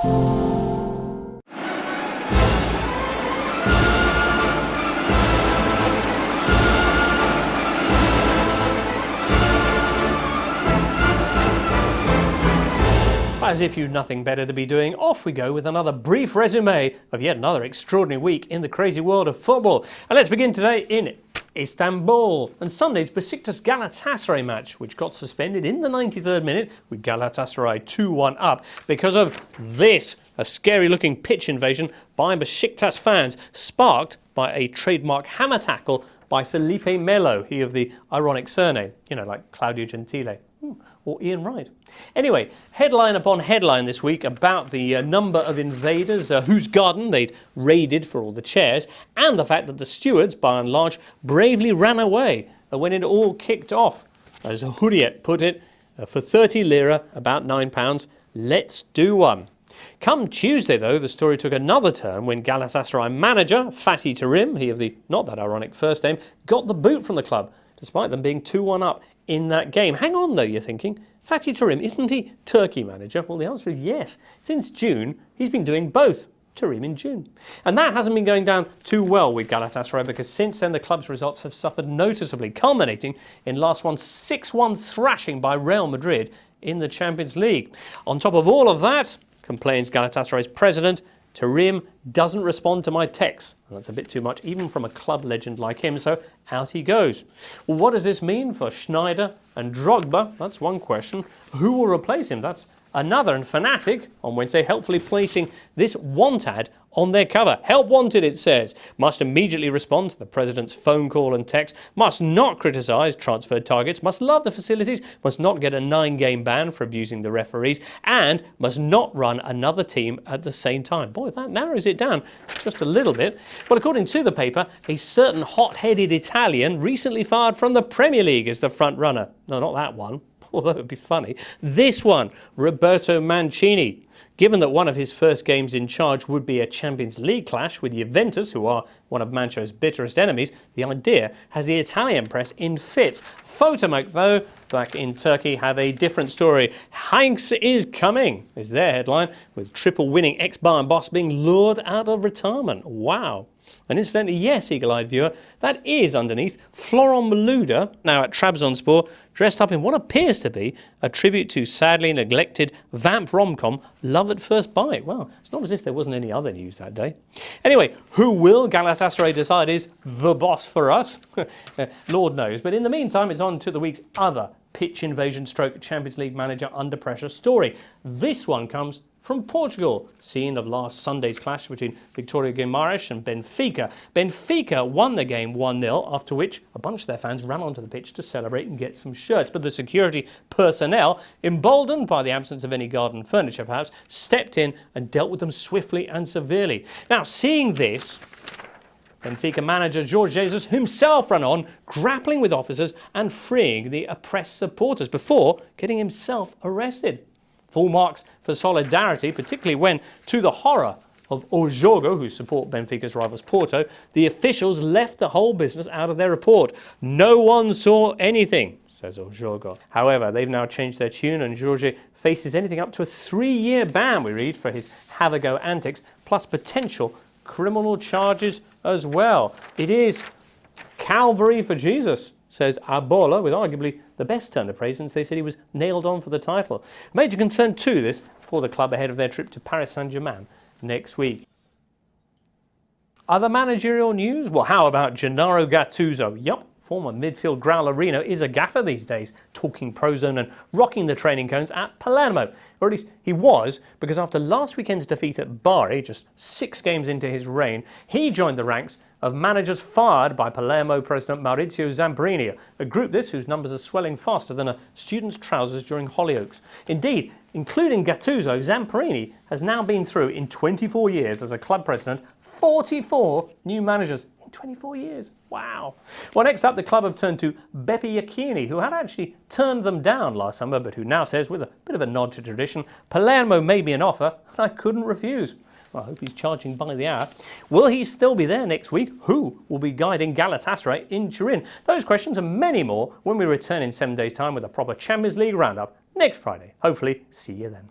As if you've nothing better to be doing, off we go with another brief resume of yet another extraordinary week in the crazy world of football. And let's begin today in Istanbul and Sunday's Besiktas-Galatasaray match, which got suspended in the 93rd minute with Galatasaray 2-1 up because of this, a scary looking pitch invasion by Besiktas fans, sparked by a trademark hammer tackle by Felipe Melo, he of the ironic surname, like Claudio Gentile. Or Ian Wright. Anyway, headline upon headline this week about the number of invaders whose garden they'd raided for all the chairs, and the fact that the stewards, by and large, bravely ran away when it all kicked off. As Hurriyet put it, for 30 lira, about £9, let's do one. Come Tuesday, though, the story took another turn when Galatasaray manager Fatih Terim, he of the not that ironic first name, got the boot from the club, despite them being 2-1 up in that game. Hang on, though, you're thinking. Fatih Terim, isn't he Turkey manager? Well, the answer is yes. Since June, he's been doing both. Terim in June. And that hasn't been going down too well with Galatasaray, because since then the club's results have suffered noticeably, culminating in last one's 6-1 thrashing by Real Madrid in the Champions League. On top of all of that, complains Galatasaray's president, Terim doesn't respond to my texts. And that's a bit too much, even from a club legend like him, so out he goes. Well, what does this mean for Schneider and Drogba? That's one question. Who will replace him? That's another. And Fanatic, on Wednesday, helpfully placing this want ad on their cover. Help wanted, it says. Must immediately respond to the president's phone call and text. Must not criticise transferred targets. Must love the facilities. Must not get a 9-game ban for abusing the referees. And must not run another team at the same time. Boy, that narrows it down just a little bit. Well, according to the paper, a certain hot-headed Italian recently fired from the Premier League as the front runner. No, not that one. Although it would be funny. This one, Roberto Mancini. Given that one of his first games in charge would be a Champions League clash with Juventus, who are one of Mancho's bitterest enemies, the idea has the Italian press in fits. Photomoke, though, back in Turkey, have a different story. Heinz is coming, is their headline, with triple-winning ex-Bayern boss being lured out of retirement. Wow. And incidentally, yes, eagle-eyed viewer, that is underneath Florent Malouda, now at Trabzonspor, dressed up in what appears to be a tribute to sadly neglected vamp rom-com Love at First Bite. Well, it's not as if there wasn't any other news that day. Anyway, who will Galatasaray decide is the boss for us? Lord knows. But in the meantime, it's on to the week's other pitch invasion stroke Champions League manager under pressure story. This one comes from Portugal, scene of last Sunday's clash between Victoria Guimarães and Benfica. Benfica won the game 1-0, after which a bunch of their fans ran onto the pitch to celebrate and get some shirts. But the security personnel, emboldened by the absence of any garden furniture perhaps, stepped in and dealt with them swiftly and severely. Now, seeing this, Benfica manager Jorge Jesus himself ran on, grappling with officers and freeing the oppressed supporters before getting himself arrested. Full marks for solidarity, particularly when, to the horror of O Jogo, who support Benfica's rivals Porto, the officials left the whole business out of their report. No one saw anything, says O Jogo. However, they've now changed their tune, and Jorge faces anything up to a 3-year ban, we read, for his have-a-go antics, plus potential criminal charges as well. It is Calvary for Jesus, says Abola, with arguably the best turn of phrase since they said he was nailed on for the title. Major concern too, this, for the club ahead of their trip to Paris Saint-Germain next week. Other managerial news? Well, how about Gennaro Gattuso? Yup, former midfield growler Reno is a gaffer these days, talking prozone and rocking the training cones at Palermo. Or at least he was, because after last weekend's defeat at Bari, just 6 games into his reign, he joined the ranks of managers fired by Palermo president Maurizio Zamparini, a group this whose numbers are swelling faster than a student's trousers during Hollyoaks. Indeed, including Gattuso, Zamparini has now been through, in 24 years as a club president, 44 new managers. 24 years. Wow. Well, next up, the club have turned to Beppe Iacchini, who had actually turned them down last summer, but who now says, with a bit of a nod to tradition, Palermo made me an offer I couldn't refuse. Well, I hope he's charging by the hour. Will he still be there next week? Who will be guiding Galatasaray in Turin? Those questions and many more when we return in 7 days' time with a proper Champions League roundup next Friday. Hopefully, see you then.